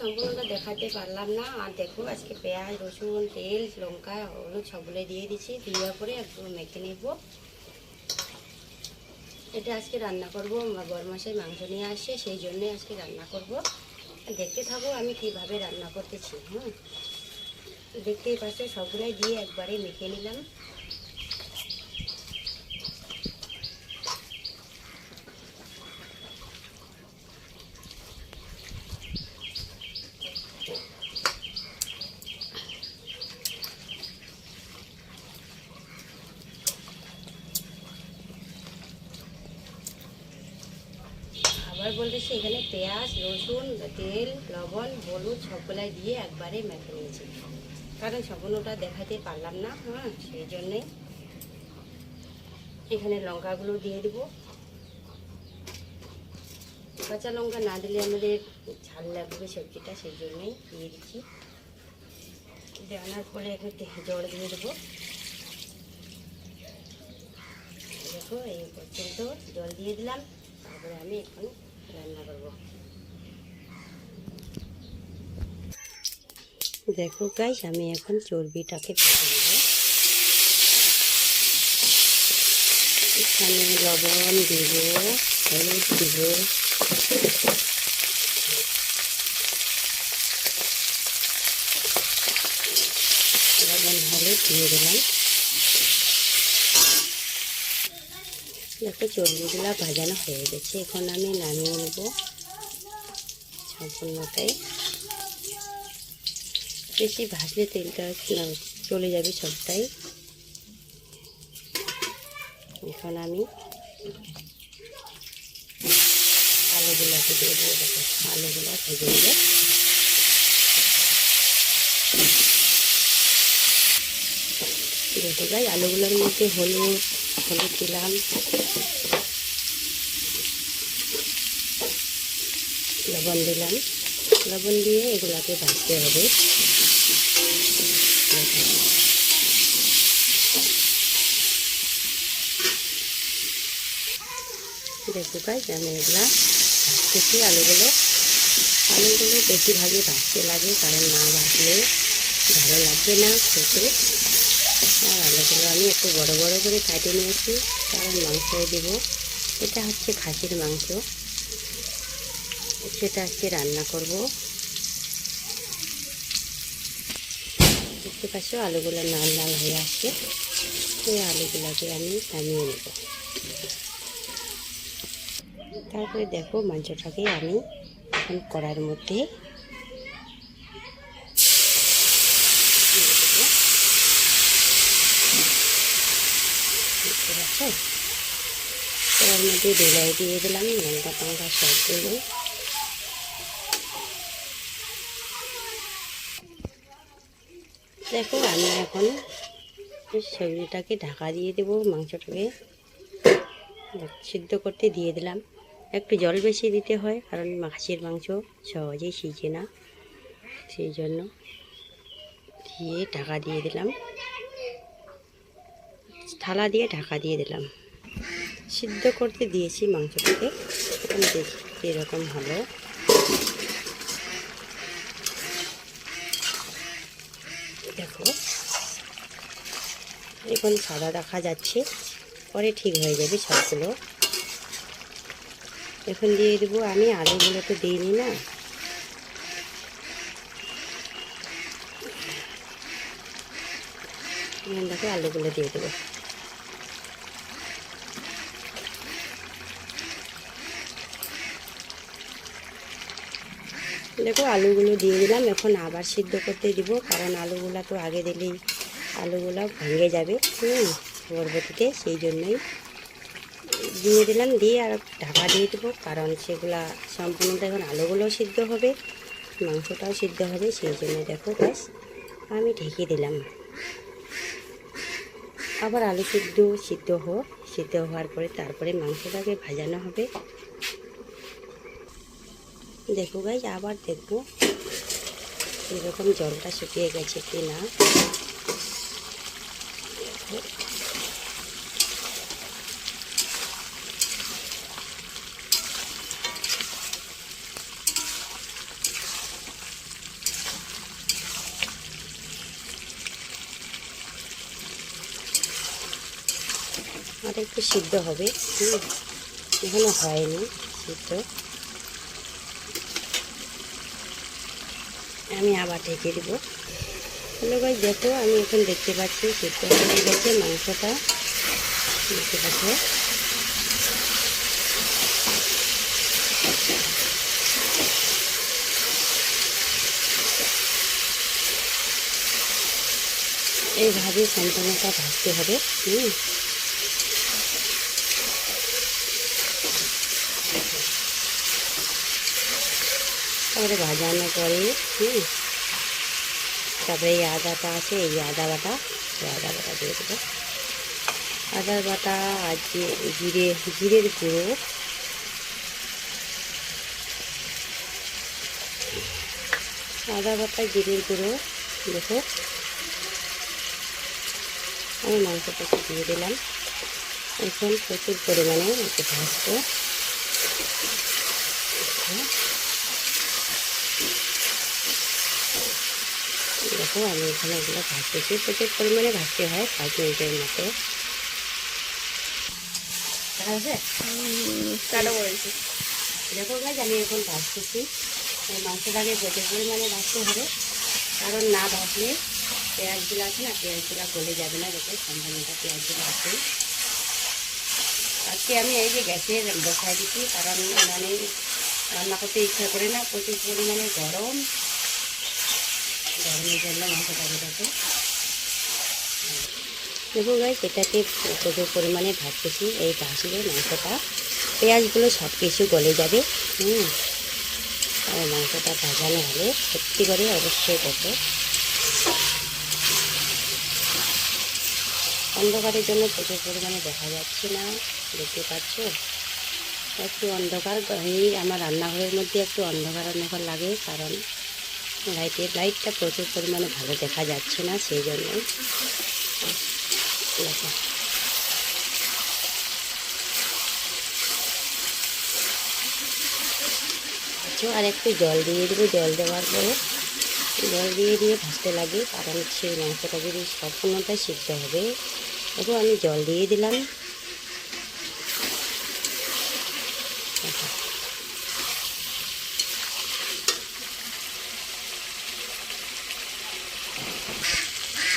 সম্পূর্ণটা দেখাতে পারলাম না। আর দেখো আজকে পেঁয়াজ, রসুন, তেল, লঙ্কা, হলুদ সবগুলো দিয়ে দিচ্ছি। দেওয়ার পরে একদম মেখে নেব। এটা আজকে রান্না করব। আমার বড় মশাই মাংস নিয়ে আসছে, সেই জন্যই আজকে রান্না করব। দেখতে থাকো আমি কিভাবে রান্না করতেছি। দেখতেই পাচ্ছ সবগুলাই দিয়ে একবারে মেখে নিলাম। আবার বলতেছি এখানে পেঁয়াজ, রসুন, তেল, লবণ, হলুদ সবগুলাই দিয়ে একবারে মেখে নিয়েছি, কারণ সম্পূর্ণটা দেখাতে পারলাম না। সেই জন্যে এখানে লঙ্কাগুলো দিয়ে দেবো। কাঁচা লঙ্কা না দিলে আমাদের ঝাল লাগবে সবজিটা, সেই জন্যই দিয়ে দিচ্ছি। দেওয়ার পরে একটু জল দিয়ে দেবো। দেখো এই পর্যন্ত জল দিয়ে দিলাম। তারপরে আমি এখন রান্না করব। দেখো গাইস, আমি এখন চর্বিটাকে ভেজে নেব। এখানে লবণ দিব, হলুদ দিব, লবণ হলুদ দিয়ে দিলাম। দেখো চর্বিগুলো ভাজানো হয়ে গেছে, এখন আমি নামিয়ে নেব সম্পূর্ণটাই। বেশি ভাজলে তেলটা চলে যাবে সবটাই। এখন আমি আলুগুলোকে দিয়ে দেবো। দেখো আলুগুলো ভেজে নেবে। দেখো গাই আলুগুলোর মধ্যে হলুদ দিলাম, লবণ দিলাম। লবণ দিয়ে এগুলাকে ভাজতে হবে। দেখো গাইস, আমি এগুলা ভাজতেছি। আলুগুলো বেশিরভাগই ভাজতে লাগে, কারণ না ভাজলে ভালো লাগবে না খেতে। আর আলুগুলো আমি একটু বড় বড় করে কাটে নিয়েছি, কারণ মাংস দেবো। এটা হচ্ছে খাসির মাংস, সেটা আজকে রান্না করব। দেখতে পাচ্ছ আলুগুলো লাল লাল হয়ে আসছে। এই আলুগুলোকে আমি নামিয়ে নেব। তারপরে দেখো মাংসটাকে আমি এখন কড়াইয়ের মধ্যে কড়াইয়ের মধ্যে বেলাই দিয়ে দিলাম, লঙ্কা টঙ্কা সবগুলো। দেখো আমি এখন সবজিটাকে ঢাকা দিয়ে দেবো। মাংসটাকে সিদ্ধ করতে দিয়ে দিলাম। একটু জল বেশি দিতে হয়, কারণ খাসির মাংস সহজেই সিজে না, সেই জন্য দিয়ে ঢাকা দিয়ে দিলাম। থালা দিয়ে ঢাকা দিয়ে দিলাম। সিদ্ধ করতে দিয়েছি মাংসটাকে। এখন দেখি এরকম হলো। দেখো এখন সাদা দেখা যাচ্ছে, পরে ঠিক হয়ে যাবে সবগুলো। এখন দিয়ে দেবো আমি আলুগুলো, তো দিইনি না। দেখো আলুগুলো দিয়ে দেবো। দেখো আলুগুলো দিয়ে দিলাম। এখন আবার সিদ্ধ করতে দিব, কারণ আলুগুলো তো আগে দিলেই আলুগুলো ভেঙে যাবে পরবর্তীতে, সেই জন্যই দিয়ে দিলাম। দিয়ে আর ঢাকা দিয়ে দেবো, কারণ সেগুলা সম্পূর্ণটা এখন আলুগুলোও সিদ্ধ হবে, মাংসটাও সিদ্ধ হবে, সেই জন্য দেখো ব্যাস আমি ঢেকে দিলাম। আবার আলু সিদ্ধ হওয়ার পরে তারপরে মাংসটাকে ভাজানো হবে। দেখো গাইস, আবার দেখবো এরকম জলটা শুকিয়ে গেছে কি না। আর একটু সিদ্ধ হবে। এখনো হয়নি সিদ্ধ। আমি আবার ঢেকে দেব। হ্যালো গাইস, দেখো আমি এখন দেখতে পাচ্ছি সিদ্ধ হয়ে গেছে মাংসটা। দেখতে পাচ্ছ, এইভাবে সম্পূর্ণটা ভাজতে হবে। তারপরে ভাজানোর পরে তারপরে এই আদাটা আছে, এই আদা বাটা, আদা বাটা দিয়ে দেবো। আদা বাটা আর জিরের গুঁড়ো, আদা বাটা জিরের গুঁড়ো। দেখো আমি মাংসটাকে দিয়ে দিলাম। এখন প্রচুর পরিমাণে একটু ভাজবো। দেখো আমি এখানে এগুলো ভাজতেছি, প্রচুর পরিমাণে ভাজতে হয়, 5 মিনিটের মতো। দেখো গাইজ, আমি এখন ভাজতেছি। মাংসটাকে প্রচুর পরিমাণে ভাজতে হবে, কারণ না ভাজলে পেঁয়াজগুলো আছে না, পেঁয়াজগুলো গলে যাবে না। দেখো সম্পূর্ণটা পেঁয়াজগুলো আছে। আজকে আমি এই যে গ্যাসে বসাই দিচ্ছি, কারণ মানে রান্না করতে ইচ্ছা করে না, প্রচুর পরিমাণে গরমের জন্য মাংসটাকে দেখো। দেখো গাইজ, এটাকে প্রচুর পরিমাণে ভাজতেছি। এই ভাজলে মাংসটা, পেঁয়াজগুলো সব কিছু গলে যাবে। আর মাংসটা ভাজানো হলে সত্যি করে অবশ্যই দেখো। অন্ধকারের জন্য প্রচুর পরিমাণে দেখা যাচ্ছে না, দেখতে পাচ্ছ। একটু অন্ধকার, এই আমার রান্নাঘরের মধ্যে একটু অন্ধকার অন্ধকার লাগে, কারণ লাইটটা প্রচুর পরিমাণে ভালো দেখা যাচ্ছে না, সেই জন্যই। দেখো আর একটু জল দিয়ে দেবো। জল দেওয়ার পরে জল দিয়ে ভাজতে লাগে, কারণ সেই মাংসটা যদি সম্পূর্ণটাই সিদ্ধ হবে। দেখো আমি জল দিয়ে দিলাম।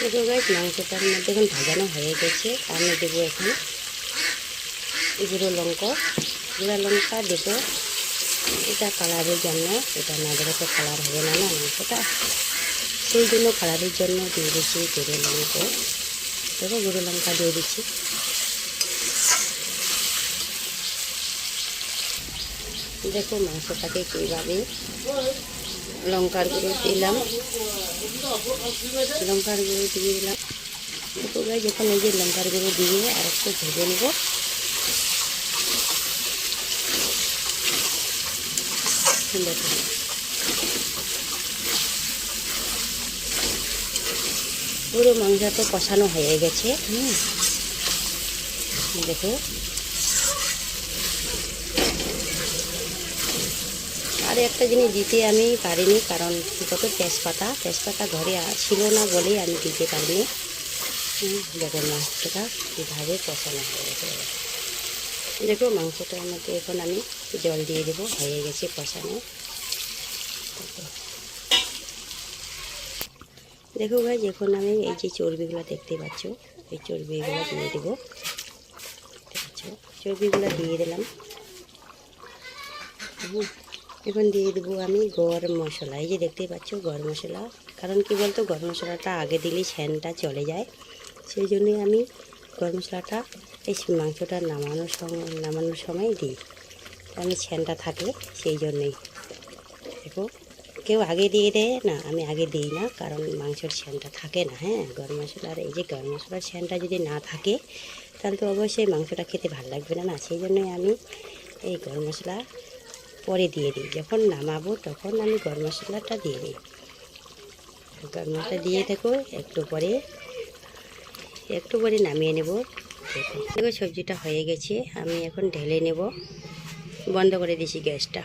দেখো গাইজ, মাংসটার মধ্যে এখন ভাজানো হয়ে গেছে। আমি দেবো এখন গুঁড়ো লঙ্কা দেবো। এটা কালারের জন্য, এটা না দেবো তো কালার হবে না মাংসটা, সেই জন্য কালারের জন্য দিয়ে দিচ্ছি গুঁড়ো লঙ্কা। দেখো গুঁড়ো লঙ্কা দিয়ে দিচ্ছি। দেখো মাংসটাকে কীভাবে লঙ্কার গুঁড়ো দিলাম, দিয়ে দিলাম। দেখো গাইজ, যখন এই যে লঙ্কার গুঁড়ো দিয়ে আর একটু ভেজে নেব। দেখো পুরো মাংসটা কষানো হয়ে গেছে। দেখো আর একটা জিনিস দিতে আমি পারিনি, কারণ কত তেজপাতা ঘরে ছিল না বলেই আমি দিতে পারিনি। দেখো মাংসটা কীভাবে কষানো হয়ে গেছে। দেখো মাংসটার মধ্যে এখন আমি জল দিয়ে দেবো, হয়ে গেছে কষানো। দেখো গাইজ, এখন আমি এই যে চর্বিগুলো দেখতে পাচ্ছ, এই চর্বিগুলো দিয়ে দেবো। দেখতে পাচ্ছ, চর্বিগুলো দিয়ে দিলাম। এখন দিয়ে দেবো আমি গরম মশলা। এই যে দেখতেই পাচ্ছ গরম মশলা, কারণ কি বলতো, গরম মশলাটা আগে দিলেই সেন্টটা চলে যায়, সেই জন্যই আমি গরম মশলাটা এই মাংসটা নামানোর সময় দিই। আমি সেন্টটা থাকে, সেই জন্যই। দেখো কেউ আগে দিয়ে দেয় না, আমি আগে দিই না, কারণ মাংসের সেন্টটা থাকে না। গরম মশলার, এই যে গরম মশলার সেন্টটা যদি না থাকে, তাহলে তো অবশ্যই মাংসটা খেতে ভালো লাগবে না। সেই জন্যই আমি এই গরম মশলা পরে দিয়ে দিই, যখন নামাবো তখন আমি গরম মশলাটা দিয়ে দিই। গরম মশলা দিয়ে দেখো একটু পরে নামিয়ে নেব। দেখো সবজিটা হয়ে গেছে, আমি এখন ঢেলে নেব। বন্ধ করে দিছি গ্যাসটা।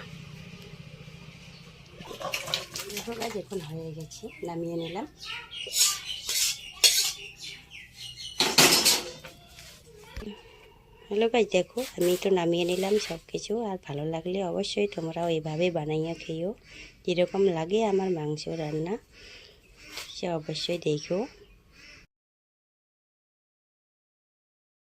দেখো গাইজ, এখন হয়ে গেছে, নামিয়ে নিলাম। হ্যালো গাইস, দেখো আমি তো নামিয়ে নিলাম সব কিছু। আর ভালো লাগলে অবশ্যই তোমরাও এইভাবে বানাইয়া খেয়েও, যেরকম লাগে আমার মাংস রান্না সে অবশ্যই দেখো।